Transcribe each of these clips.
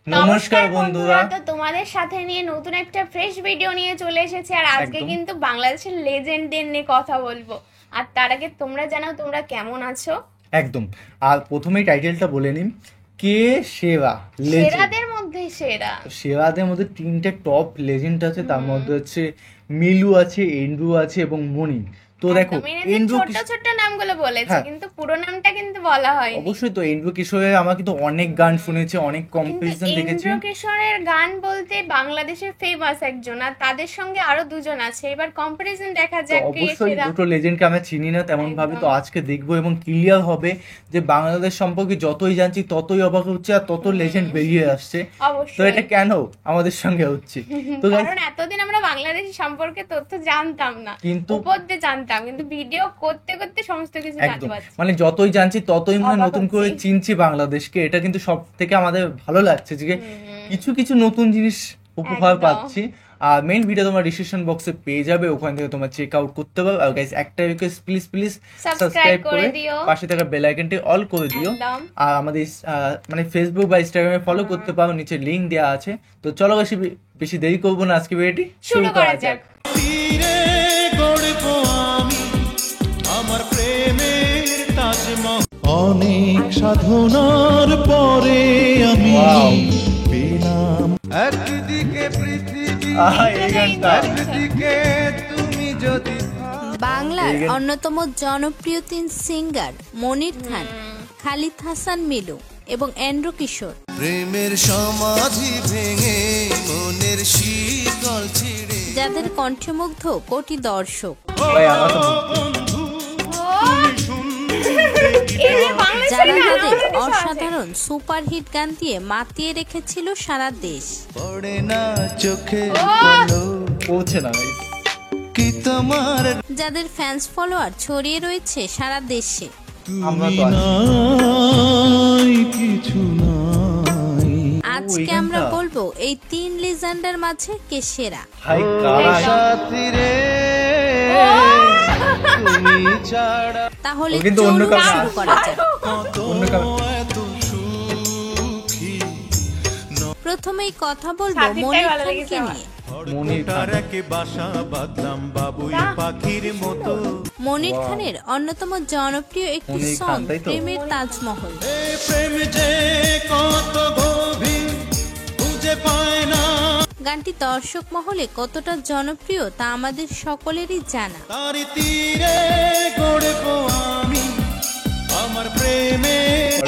নমস্কার বন্ধুরা, তো তোমাদের সাথে নিয়ে নতুন একটা ফ্রেশ ভিডিও নিয়ে চলে এসেছি। আর আজকে কিন্তু বাংলাদেশের লেজেন্ডদের নিয়ে কথা বলবো। আর তার আগে তোমরা জানাও তোমরা কেমন আছো। একদম। আর প্রথমেই টাইটেলটা বলে নিন, কে সেরা লেজেন্ড। সেরাদের মধ্যে তিনটে টপ লেজেন্ড আছে, তার মধ্যে হচ্ছে মিলু আছে, এন্ড্রু আছে এবং মনি। তো দেখো, এন্ড্রু ছোট নামগুলো বলেছে, কিন্তু পুরো নামটা কিন্তু বলা হয়নি। অবশ্যই। তো এন্ড্রু কিশোরের আমার কিন্তু অনেক গান শুনেছি, অনেক কম্পিটিশন দেখেছি। এন্ড্রু কিশোরের গান বলতে বাংলাদেশের ফেমাস একজন, আর তাদের সঙ্গে আরো দুজন আছে। এবার কম্পিটিশন দেখা যাক। অবশ্যই দুটো লেজেন্ডকে আমরা চিনি না তেমন ভাবে, তো আজকে দেখবো এবং ক্লিয়ার হবে যে বাংলাদেশ সম্পর্কে যতই জানছি ততই অবাক হচ্ছে, আর তত লেজেন্ড বেরিয়ে আসছে। তো এটা কেন আমাদের সঙ্গে হচ্ছে? তো কারণ এতদিন আমরা বাংলাদেশ সম্পর্কে তথ্য জানতাম না, কিন্তু উপর দিয়ে জানতাম, কিন্তু ভিডিও করতে করতে সমস্ত কিছু জানতে পারছি। মানে যতই জানছি ততই মানে নতুন করে চিনছি বাংলাদেশকে। এটা কিন্তু সব থেকে আমাদের ভালো লাগছে যে কিছু কিছু নতুন জিনিস উপহার পাচ্ছি। আর মেইন ভিডিও তোমার ডিসক্রিপশন বক্সে পেয়ে যাবে, ওখান থেকে তোমরা চেক আউট করতে পারো। আর গাইস, একটা রিকোয়েস্ট, প্লিজ সাবস্ক্রাইব করে পাশে থাকা বেল আইকনটি অল করে দিও। আর আমাদের মানে ফেসবুক বা ইনস্টাগ্রামে ফলো করতে পারো, নিচে লিংক দেওয়া আছে। তো চলো বেশি দেরি করবো না, আজকে ভিডিওটি শুরু করা যাক। অনেক সাধনার পরে আমি পেলাম একদিকে পৃথিবী, একদিকে তুমি। যদি বাংলার অন্যতম জনপ্রিয় তিন সিঙ্গার মনির খান, খালিদ হাসান মিলু এবং এন্ড্রু কিশোর প্রেমের সমাধি ভেঙে মনের শীতল ছিঁড়ে, যাদের কণ্ঠমুগ্ধ কোটি দর্শক, যারা তাদের অসাধারণ সুপারহিট গান দিয়ে মাতিয়ে রেখেছিল সারা দেশ। পড়ে না চোখে পৌঁছে না কি তোমার, যাদের ফ্যান্স ফলোয়ার ছড়িয়ে রয়েছে সারা দেশে। কিছু নাই। আজকে আমরা বলবো এই তিন লেজেন্ডের মাঝে কে সেরা। তাহলে চলুন শুরু করা যাক। প্রথমেই কথা বলবো মনির খানকে নিয়ে। মনির খানের অন্যতম জনপ্রিয় একটি সং প্রেমের তাজমহল। গানটি দর্শক মহলে কতটা জনপ্রিয় তা আমাদের সকলেরই জানা।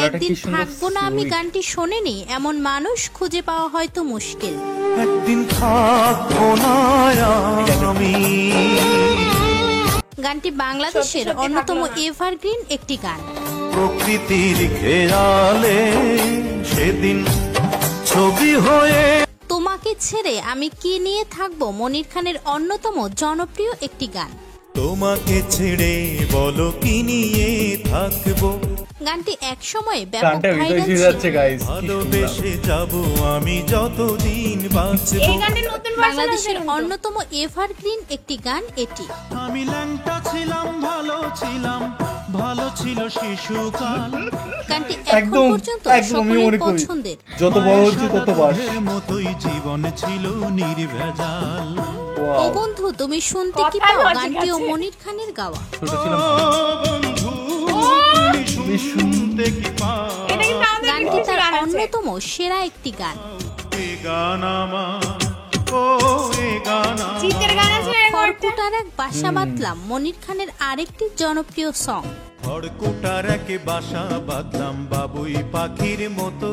একদিন থাকবো না আমি গানটি শোনেনি এমন মানুষ খুঁজে পাওয়া হয়তো মুশকিল। গানটি বাংলাদেশের অন্যতম এভারগ্রিন একটি গান। প্রকৃতির খেয়ালে সেদিন ছবি হয়ে তোমাকে ছেড়ে আমি কি নিয়ে থাকবো মনির খানের অন্যতম জনপ্রিয় একটি গান। তোমাকে ছেড়ে বলো কি নিয়ে থাকবো, গানটি এক সময় ব্যাপক ভাইরাল ছিল। ভালোবেসে যাব আমি যতদিন বাঁচব। বাংলাদেশের অন্যতম এভারগ্রিন একটি গান এটি। আমি ল্যাংটা ছিলাম, ভালো ছিল শিশুকাল। গানটি এখন পর্যন্ত সকলের পছন্দের। যত বড় হচ্ছে তত বাড়ছে। মতোই জীবন ছিল নির্ভেজাল। ও বন্ধু তুমি শুনতে কি পাও গানটিও মনির খানের গাওয়া। গানটি তার অন্যতম সেরা একটি গান। খড়কুটার এক বাসা বাঁধলাম মনির খানের আরেকটি জনপ্রিয় সং। খড়কুটার এক বাসা বাঁধলাম বাবুই পাখির মতো।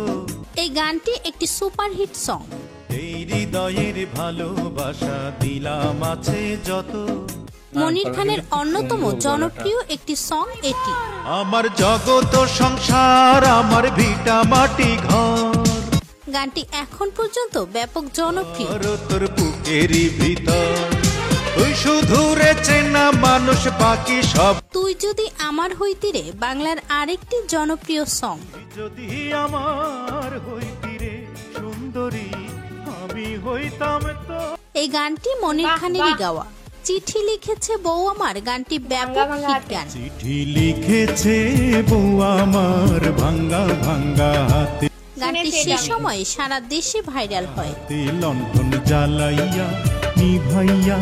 এই গানটি একটি সুপারহিট সং। এই হৃদয়ের ভালোবাসা দিলাম আছে যত। মনির খানের অন্যতম জনপ্রিয় একটি সং এটি। আমার জগত সংসার, আমার ভিটা মাটি ঘর। গানটি এখন পর্যন্ত ব্যাপক জনপ্রিয়। তোর বুকেরই ভিতর তুই শুধু রে চেনা মানুষ, বাকি সব তুই যদি আমার হইতি রে বাংলার আরেকটি জনপ্রিয় সং। যদি আমার হইতি রে সুন্দরী আমি হইতাম তো। এই গানটি মনির খানেরই গাওয়া। চিঠি লিখেছে বউ আমার গানটি ব্যাপক হিট গান। চিঠি লিখেছে বউ আমার ভাঙ্গা ভাঙ্গা হাতে। গানটি সে সময় সারা দেশে ভাইরাল হয়। লণ্ঠন জ্বালাইয়া নিভাইয়া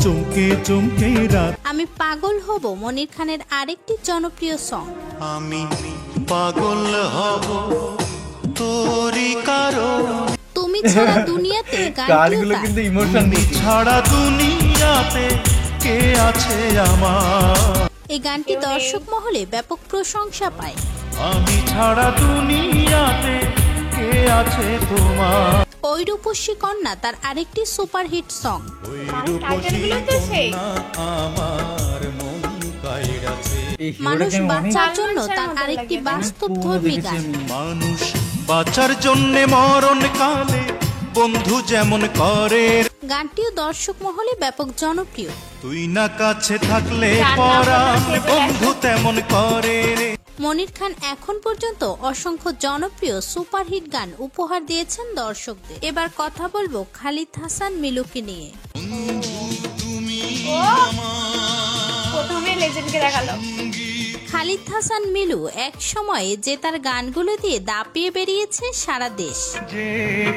চমকে চমকে রাত। আমি পাগল হব মনির খানের আরেকটি জনপ্রিয় সং। আমি পাগল হব তোরই কারণ। তুমি ছাড়া দুনিয়াতে গানগুলো গানটিও কিন্তু ইমোশন তুমি ছাড়া দুনিয়াতে কে আছে আমার। এই গানটি দর্শক মহলে ব্যাপক প্রশংসা পায়। আমি ছাড়া দুনিয়াতে কে আছে তোমার। ওই রূপসী কন্যা তার আরেকটি সুপারহিট সং। টাইটেলগুলো তো সেই আমার মন কাইড়াছে। এই মানুষ হিরোটাকে আমি অনেক বাঁচার জন্য মানুষের তার মতো আরেকটি লাগে, না? বাস্তবধর্মী গান। মানুষ বাঁচার জন্যে মরণ কালে বন্ধু যেমন করে। গানটিও দর্শক মহলে ব্যাপক জনপ্রিয়। তুই না কাছে থাকলে গান না পরাণ বললে সে বন্ধু তেমন করে রে। মনির খান এখন পর্যন্ত অসংখ্য জনপ্রিয় সুপারহিট গান উপহার দিয়েছেন দর্শকদের। এবার কথা বলবো খালিদ হাসান মিলুকে নিয়ে। প্রথমে লেজেন্ডকে দেখালো। খালিদ হাসান মিলু এক সময়ে যে তার গানগুলো দিয়ে দাপিয়ে বেরিয়েছে সারা দেশ। যে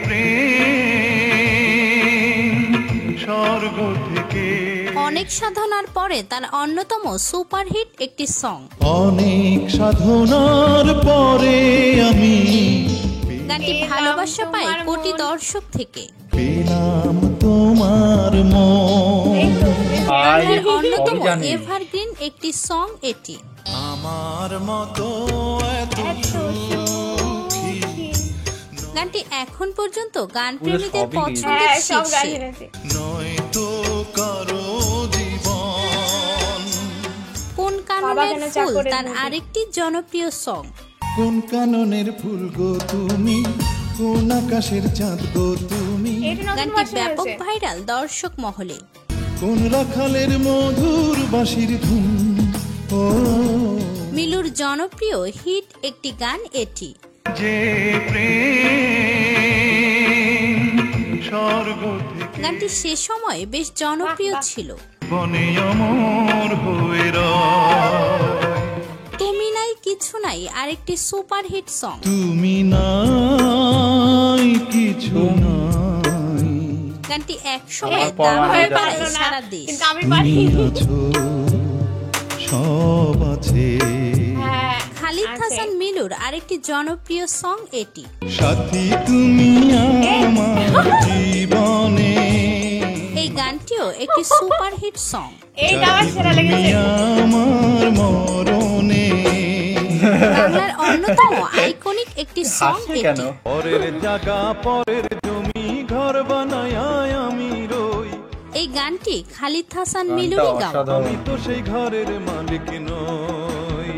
প্রেম স্বর্গ থেকে। অনেক সাধনার পরে তার অন্যতম সুপারহিট একটি সং। অনেক সাধনার পরে আমি গানটি পেলাম ভালোবাসা পায় তোমার কোটি মন। দর্শক থেকে। পেলাম তোমার মন। এই তো, ভাই, বাংলার অন্যতম সবই জানি। এভারগ্রিন একটি সং এটি। আমার মতো এত এত সুখী। গানটি এখন পর্যন্ত গান পুরো প্রেমীদের সবই পছন্দের হ্যাঁ, সব গান শীর্ষে। শুনেছি। নয় তো কারো জীবন। কোন বাবা কাননের কেন ফুল চাকরের তার মতো? আরেকটি জনপ্রিয় সং। কোন কাননের ফুল গো তুমি, কোন আকাশের চাঁদ গো তুমি, এটা নতুন গানটি ভার্সন ব্যাপক হয়েছে। ভাইরাল দর্শক মহলে। কোন রাখালের মধুর বাঁশির ধুন। ও মিলুর জনপ্রিয় হিট একটি গান এটি। যে প্রেম স্বর্গ থেকে গানটি সে সময় বেশ জনপ্রিয় বাহ, বাহ। ছিল। বনে অমর হয়ে রয়। তুমি নাই কিছু নাই আরেকটি সুপারহিট সং। তুমি নাই কিছু নাই, গানটি এক সময় আমার পড়া দাবায় হয়ে পায় পারলো না, সারা দেশ। কিন্তু আমি তুমি পারি। আছো সব আছে। হ্যাঁ, খালিদ আছে। হাসান মিলুর আরেকটি জনপ্রিয় সং এটি। সাথী তুমি আমার জীবনে, এই গানটিও একটি সুপারহিট সং। এইটা আমার সেরা তুমি লেগেছে। আমার মরণে। বাংলার অন্যতম আইকনিক একটি সং হাসছে কেন? এটি। পরের জায়গা পরের জমি ঘর বানায় আমি রই। এই গানটি খালিদ হাসান গানটা মিলুরই গাওয়া। অসাধারণ। আমি তো সেই ঘরের মালিক নই।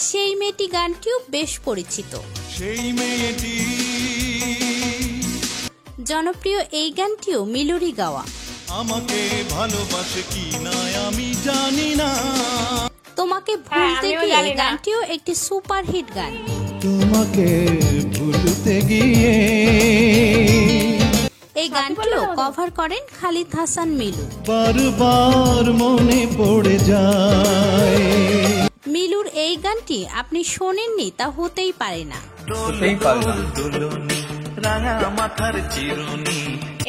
সেই মেয়েটি গানটিও বেশ পরিচিত। সেই মেয়েটি জনপ্রিয় এই গানটিও মিলুরই গাওয়া। আমাকে ভালোবাসে কি না আমি জানি না। তোমাকে হ্যাঁ, ভুলতে আমিও গিয়ে জানি না। গানটিও একটি সুপারহিট গান। তোমাকে ভুলতে গিয়ে এই গানটিও কভার করেন খালিদ হাসান মিলু। বারবার মনে পড়ে যায়। মিলুর এই গানটি আপনি শোনেননি তা হতেই পারে না। হতেই পারে না। দুলনি রাঙা মাথার চিরুনি,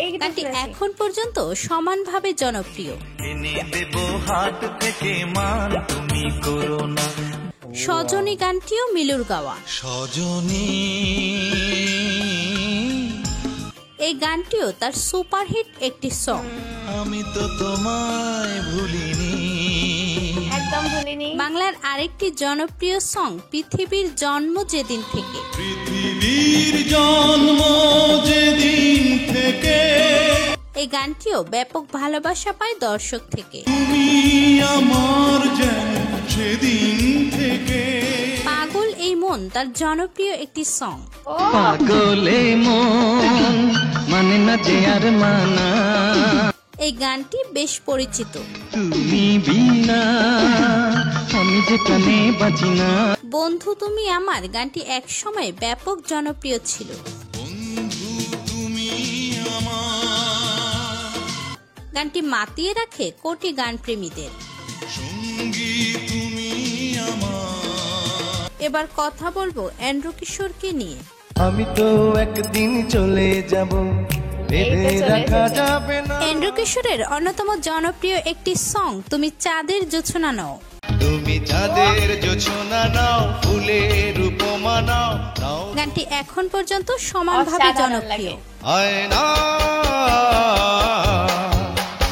এই গীতটা গানটি শুনেছি। এখন পর্যন্ত সমানভাবে জনপ্রিয়। এনে দেব হাত থেকে মান তুমি করো না। সজনী গানটিও মিলুর গাওয়া। সজনী এই গানটিও তার সুপারহিট একটি সং। আমি তো তোমায় ভুলিনি। একদম ভুলিনি। বাংলার আরেকটি জনপ্রিয় সং পৃথিবীর জন্ম যেদিন থেকে। পৃথিবীর জন্ম যেদিন থেকে এই গানটিও ব্যাপক ভালোবাসা পায় দর্শক থেকে। তুমি আমার যেন সেদিন থেকে। পাগল এই মন তার জনপ্রিয় একটি সং। ও পাগলে মন মানে না যে আর মানা, এই গানটি বেশ পরিচিত। তুমি বিনা আমি যেখানে বাঁচি না। বন্ধু তুমি আমার গানটি এক সময় ব্যাপক জনপ্রিয় ছিল। বন্ধু তুমি আমার গানটি মাতিয়ে রাখে কোটি গানপ্রেমীদের। সঙ্গী, তুমি আমার এবার কথা বলবো এন্ড্রু কিশোরকে নিয়ে। আমি তো একদিন চলে যাব, বেঁধে রাখা যাবে না। এন্ড্রু কিশোরের অন্যতম জনপ্রিয় একটি সং তুমি চাঁদের জোছনা নাও। তুমি চাঁদের জোছনা নাও, ফুলের উপমা নাও, নাও গানটি এখন পর্যন্ত সমানভাবে অসাধারণ জনপ্রিয়। লাগে। আয়না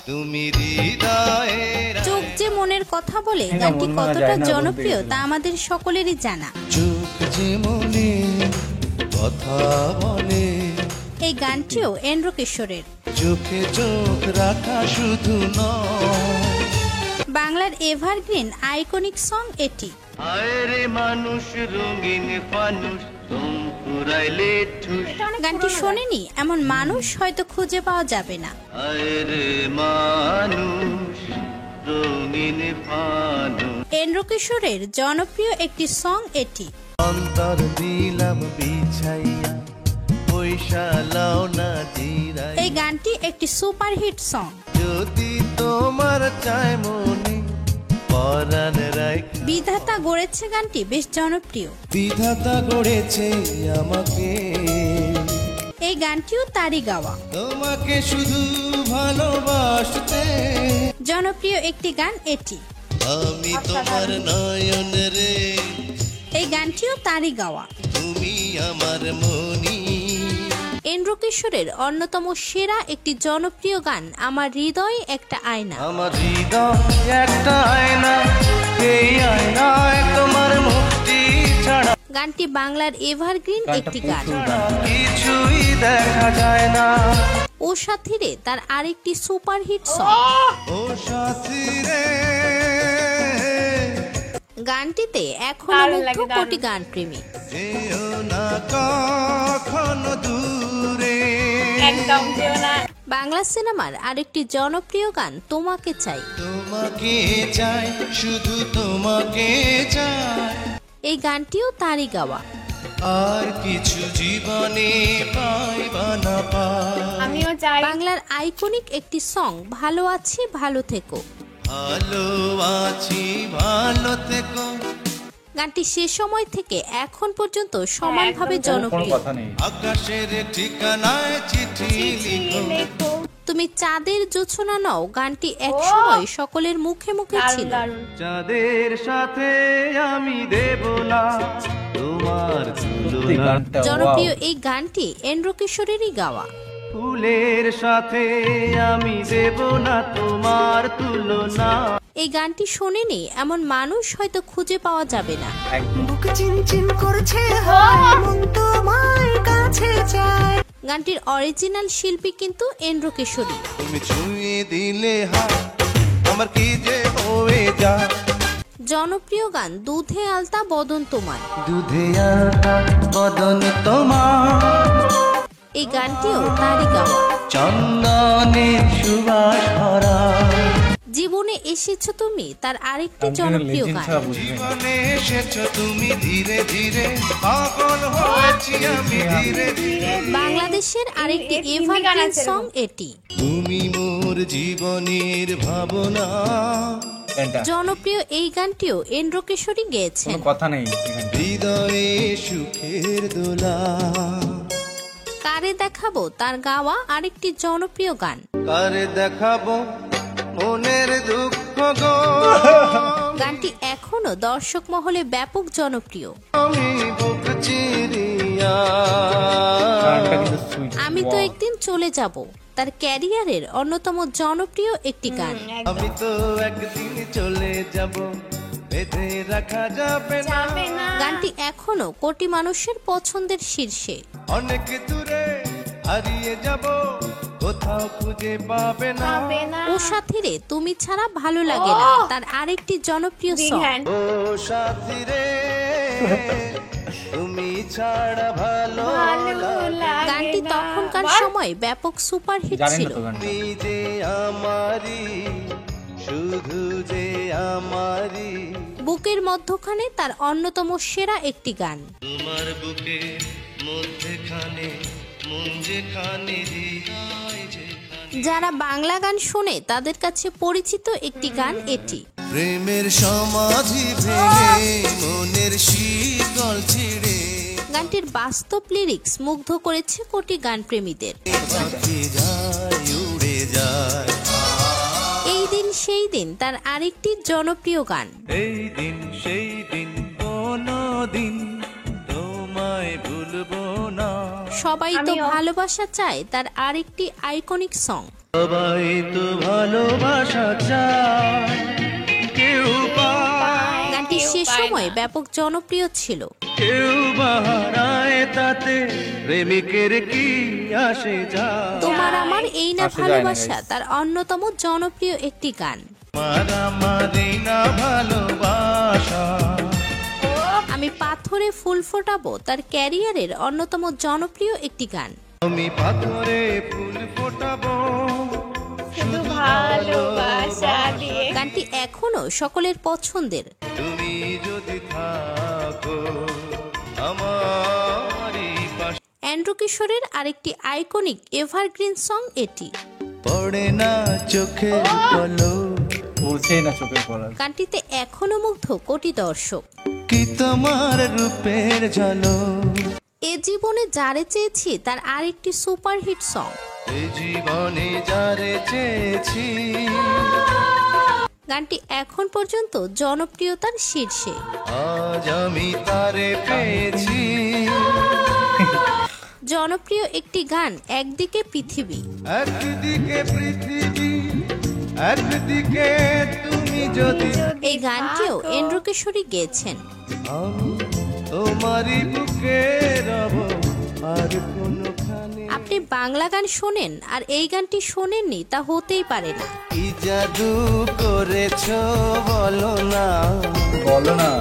তুমি হৃদয়ের চোখ যে মনের কথা বলে না, গানটি মন মানা কতটা যায় না জনপ্রিয় বলতে তা আমাদের সকলেরই জানা। চোখ যে মনে কথা বলে, এই গানটিও এন্ড্রু কিশোরের। চোখে চোখ রাখা শুধু নয়। বাংলার এভারগ্রিন আইকনিক সং এটি। আরে মানুষ রঙিন ফানুষ, তোম পুরাইলে ঠুস। এটা অনেক গানটি পুরনো শোনেনি এমন মানুষ হয়তো খুঁজে পাওয়া যাবে না। আরে মানুষ রঙিন ফানুষ। এন্ড্রু কিশোরের জনপ্রিয় একটি সং এটি। অন্তর দিলাম বিছাইয়া, পয়সা লাও না জিরাই। এই গানটি একটি সুপারহিট সং। যদি তোমার চায় মনে, পরাণ রাখ। বিধাতা গড়েছে গানটি বেশ জনপ্রিয়। বিধাতা গড়েছে আমাকে, এই গানটিও তারই গাওয়া। তোমাকে শুধু ভালোবাসতে। জনপ্রিয় একটি গান এটি। আমি তোমার নয়ন রে, এই গানটিও তারই গাওয়া। তুমি আমার মনি। এন্ড্রু কিশোরের অন্যতম সেরা একটি জনপ্রিয় গান আমার হৃদয় একটা আয়না। আমার হৃদয় একটা আয়না, এই আয়নায় তোমার মুক্তি ছাড়া গানটি বাংলার এভারগ্রিন একটি গান। কিছুই দেখা যায় না। ও সাথীরে তার আরেকটি সুপারহিট সং। ও সাথী রে, গানটিতে এখনো দারুণ মুগ্ধ লাগে, দারুণ। কোটি গান প্রেমী। যেও না কখনো দূরে। একদম যেও না। বাংলা সিনেমার আরেকটি জনপ্রিয় গান তোমাকে চাই। তোমাকে চাই, শুধু তোমাকে চাই। এই গানটিও তারই গাওয়া। আর কিছু জীবনে পাইবা না পাই। আমিও চাই। বাংলার আইকনিক একটি সং ভালো আছি ভালো থেকো। ভালো আছি, ভালো থেকো। গানটি সে সময় থেকে এখন পর্যন্ত সমানভাবে একদম। কোনো জনপ্রিয়। কথা নেই। আকাশের ঠিকানায় চিঠি চিঠি লিখো। লেখো। তুমি চাঁদের জোছনা নাও গানটি একসময় সকলের মুখে মুখে দারুণ ছিল। দারুণ। চাঁদের সাথে আমি দেব না তোমার সত্যি তুলনা। গানটা জনপ্রিয় wow। এই গানটি এন্ড্রু কিশোরেরই গাওয়া। ফুলের সাথে আমি দেব না তোমার তুলনা। এই গানটি শোনেনি এমন মানুষ হয়তো খুঁজে পাওয়া যাবে না। একদম। বুক চিনচিন করছে হয়, মন তোমার কাছে চায়। গানটির অরিজিনাল শিল্পী কিন্তু এন্ড্রু কিশোরী। তুমি ছুঁয়ে দিলে হাত, আমার কি যে হয়ে যায়। জনপ্রিয় গান দুধে আলতা বদন তোমার। দুধে আলতা বদন তোমার, এই গানটিও তারই গাওয়া। চন্দনের সুবাস ভরা। জীবনে এসেছো তুমি তার আরেকটি গানটা জনপ্রিয় legend গান। ছাড়া বুঝবে না। জীবনে এসেছো তুমি ধীরে ধীরে, পাগল হয়েছি আমি ধীরে ধীরে। বাংলাদেশের আরেকটি হিন্দি গান এভারগ্রিন আছে সং এরকম। এটি। তুমি মোর জীবনের ভাবনা। গানটা জনপ্রিয় এই গানটিও এন্ড্রু কিশোরী গেয়েছেন। কোনো কথা নেই এখানে। হৃদয়ে সুখের দোলা। কারে দেখাবো তার গাওয়া আরেকটি জনপ্রিয় গান। কারে দেখাবো মনের দুঃখ গো। গানটি এখনো দর্শক মহলে ব্যাপক জনপ্রিয়। আমি বুক চিরিয়া। গানটা কিন্তু সুইট। আমি তো একদিন চলে যাব তার ক্যারিয়ারের অন্যতম জনপ্রিয় একটি গান। আমি তো একদিন চলে যাব, বেঁধে রাখা যাবে না। যাবে না। গানটি এখনো কোটি মানুষের পছন্দের শীর্ষে। অনেক দূরে হারিয়ে যাব, কোথাও খুঁজে পাবে না। যাবে না। ও সাথীরে তুমি ছাড়া ভালো লাগে না তার আরেকটি জনপ্রিয় Big সং। hand। ও সাথী রে, তুমি ছাড়া ভালো ভালো লাগে গানটি না। তখনকার বাহ! সময় ব্যাপক সুপারহিট জানেন ছিল। না তো গানটা। তুমি যে আমারি, শুধু যে আমারি। বুকের মধ্যখানে তার অন্যতম সেরা একটি গান। তোমার বুকে মধ্যখানে মন যেখানে, হৃদয় যেখানে। যারা বাংলা গান শোনে তাদের কাছে পরিচিত একটি গান এটি। প্রেমের সমাধি ভেঙে মনের শীতল ছিড়ে। গানটির বাস্তব লিরিক্স মুগ্ধ করেছে কোটি গানপ্রেমীদের। এই দিন সেই দিন তার আরেকটি জনপ্রিয় গান। এই দিন সেই দিন কোনদিন তোমায় ভুলবো না। সবাই তো ভালোবাসা চায় তার আরেকটি আইকনিক সং। সবাই তো ভালোবাসা চায়, কেউ পায় গানটি সে সময় ব্যাপক জনপ্রিয় ছিল। কেউ বাহারায়, তাতে প্রেমিকের কি আসে যায়। তোমার আমার এই না আসে যায় না, ভালোবাসা guys। তার অন্যতম জনপ্রিয় একটি গান। মারামারি না ভালোবাসা। আমি পাথরে ফুল ফোটাবো তার ক্যারিয়ারের অন্যতম জনপ্রিয় একটি গান। আমি পাথরে ফুল ফোটাবো শুধু ভালোবাসা দিয়ে। গানটি এখনো সকলের পছন্দের। তুমি যদি থাকো আমারই পাশে। অ্যান্ড্রু কিশোরের আরেকটি আইকনিক এভারগ্রিন সং এটি। পড়ে না চোখে বলো পৌঁছেই না চোখের পড়া। গানটিতে এখনো মুগ্ধ কোটি দর্শক। কি তোমার রূপের ঝলক। এ জীবনে যারে চেয়েছি তার আরেকটি সুপারহিট সং। এই জীবনে যারে চেয়েছি। গানটি এখন পর্যন্ত জনপ্রিয়তার শীর্ষে। আজ আমি তারে পেয়েছি। জনপ্রিয় একটি গান একদিকে পৃথিবী। একদিকে পৃথিবী, একদিকে তুমি যদি। এই গানটিও এন্ড্রু কিশোরী গেয়েছেন। আমি তোমারই বুকে রব, আর কোনখানে। আপনি বাংলা গান শোনেন আর এই গানটি শোনেননি তা হতেই পারে না। কি জাদু করেছো বলো না। বলো না।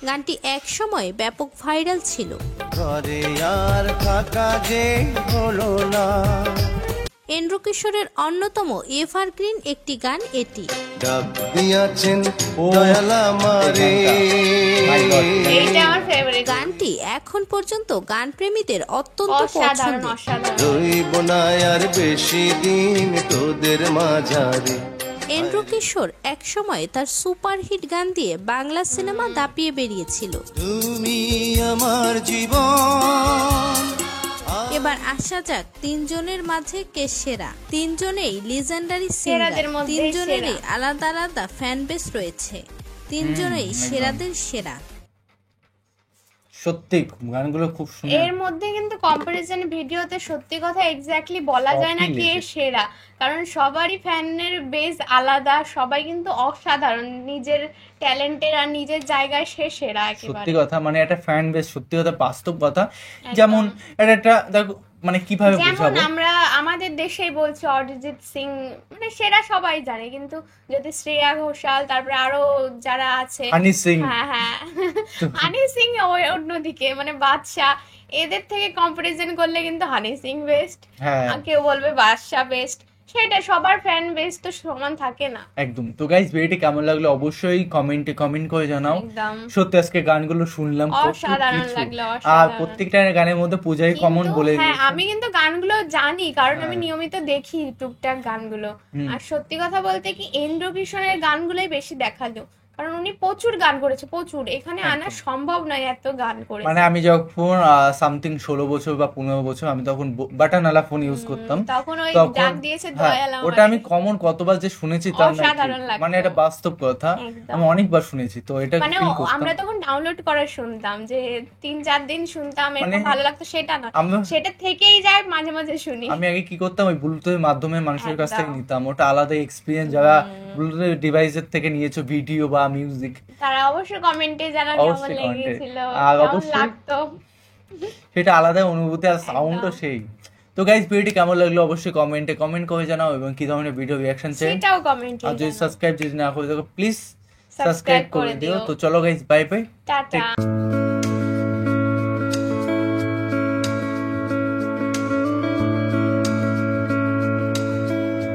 গানটি এক সময় ব্যাপক ভাইরাল ছিল। ঘরে আর থাকা যে হলো না। এন্ড্রু কিশোরের অন্যতম এভারগ্রিন একটি গান এটি। ডাক দিয়াছেন ও, দয়াল আমারে। My God। এইটা আমার ফেভারিট। গানটি এখন পর্যন্ত গানপ্রেমীদের অত্যন্ত অসাধারণ পছন্দের। অসাধারণ। রইব না আর বেশি দিন তোদের মাঝারে। এন্ড্রু কিশোর এক সময় তার সুপারহিট গান দিয়ে বাংলা সিনেমা দাপিয়ে বেরিয়েছিল। তুমি আমার জীবন। এবার আসা যাক তিনজনের মাঝে কে সেরা। তিনজনেই লিজেন্ডারি সিঙ্গার। সেরাদের মধ্যে তিনজনেরই সেরা। আলাদা আলাদা ফ্যান বেস রয়েছে। তিনজনেই সেরাদের সেরা। সত্যি গানগুলো খুব সুন্দর। এর মধ্যে কিন্তু কম্পারিজন ভিডিওতে সত্যি কথা এক্স্যাক্টলি বলা যায় না Copy কে লেগেছে। সেরা, কারণ সবারই ফ্যানের বেস আলাদা, সবাই কিন্তু অসাধারণ নিজের ট্যালেন্টের আর নিজের জায়গায় সে সেরা একেবারে। সত্যি কথা, মানে একটা ফ্যান বেস, সত্যি কথা বাস্তব কথা। যেমন এটা দেখো মানে কিভাবে যেমন বোঝাবো। আমরা আমাদের দেশেই বলছি অরিজিৎ সিং মানে সেরা সবাই জানে, কিন্তু যদি শ্রেয়া ঘোষাল তারপরে আরো যারা আছে, হানি সিং। হ্যাঁ হ্যাঁ হানি সিং অন্যদিকে মানে বাদশা, এদের থেকে কম্পারিজন করলে কিন্তু হানি সিং বেস্ট, হ্যাঁ কেউ বলবে বাদশা বেস্ট, সেটা সবার ফ্যান বেস তো সমান থাকে না। একদম। তো গাইস ভিডিওটি কেমন লাগলো অবশ্যই কমেন্টে কমেন্ট করে জানাও। একদম সত্যি আজকে গানগুলো শুনলাম কত অসাধারণ কিছু। লাগলো, আর অসাধারণ। প্রত্যেকটা গানের মধ্যে পূজাই কমন কিন্তু বলে হ্যাঁ দিয়েছে। আমি কিন্তু গানগুলো জানি কারণ আমি নিয়মিত দেখি টুকটাক গানগুলো। আর সত্যি কথা বলতে কি এন্ড্রু কিশোরের গানগুলোই বেশি দেখালো, কারণ উনি প্রচুর গান করেছে, প্রচুর, এখানে আনা সম্ভব নয় এত গান করে। মানে আমি যখন সামথিং 16 বছর বা 15 বছর, আমি তখন বাটনওয়ালা ফোন ইউজ করতাম। তখন ওই তখন ডাক দিয়েছে হ্যাঁ, দয়াল আমারে। ওটা আমি কমন কতবার যে শুনেছি তার নাই ঠিক। অসাধারণ লাগতো। মানে এটা বাস্তব কথা, একদম। আমি অনেকবার শুনেছি, তো এটা মানে ফিল করতাম। আমরা তখন ডাউনলোড করে শুনতাম, যে 3-4 দিন শুনতাম, মানে এরকম ভালো লাগতো সেটা না, আমরা- সেটা থেকেই যায় মাঝে মাঝে শুনি। আমি আগে কি করতাম, ওই ব্লুটুথের মাধ্যমে মানুষের কাছ থেকে একদম। নিতাম, ওটা আলাদা এক্সপিরিয়েন্স। যারা ব্লুটুথ ডিভাইসের থেকে নিয়েছো ভিডিও বা মিউজিক, তারা অবশ্যই কমেন্টে জানালে কেমন অবশ্যই comment এ। লেগেছিল, আর কেমন অবশ্যই- লাগতো। সেটা আলাদা অনুভূতি, আর সাউন্ডও সেই। তো গাইস ভিডিওটি কেমন লাগলো অবশ্যই কমেন্টে কমেন্ট করে জানাও, এবং কি ধরনের ভিডিও রিঅ্যাকশন চাই। সেটাও কমেন্টে আর যদি সাবস্ক্রাইব যদি না করে থাকো প্লিজ Subscribe সাবস্ক্রাইব করে করে দিও। দিও। তো চলো গাইস, বাই বাই। টাটা।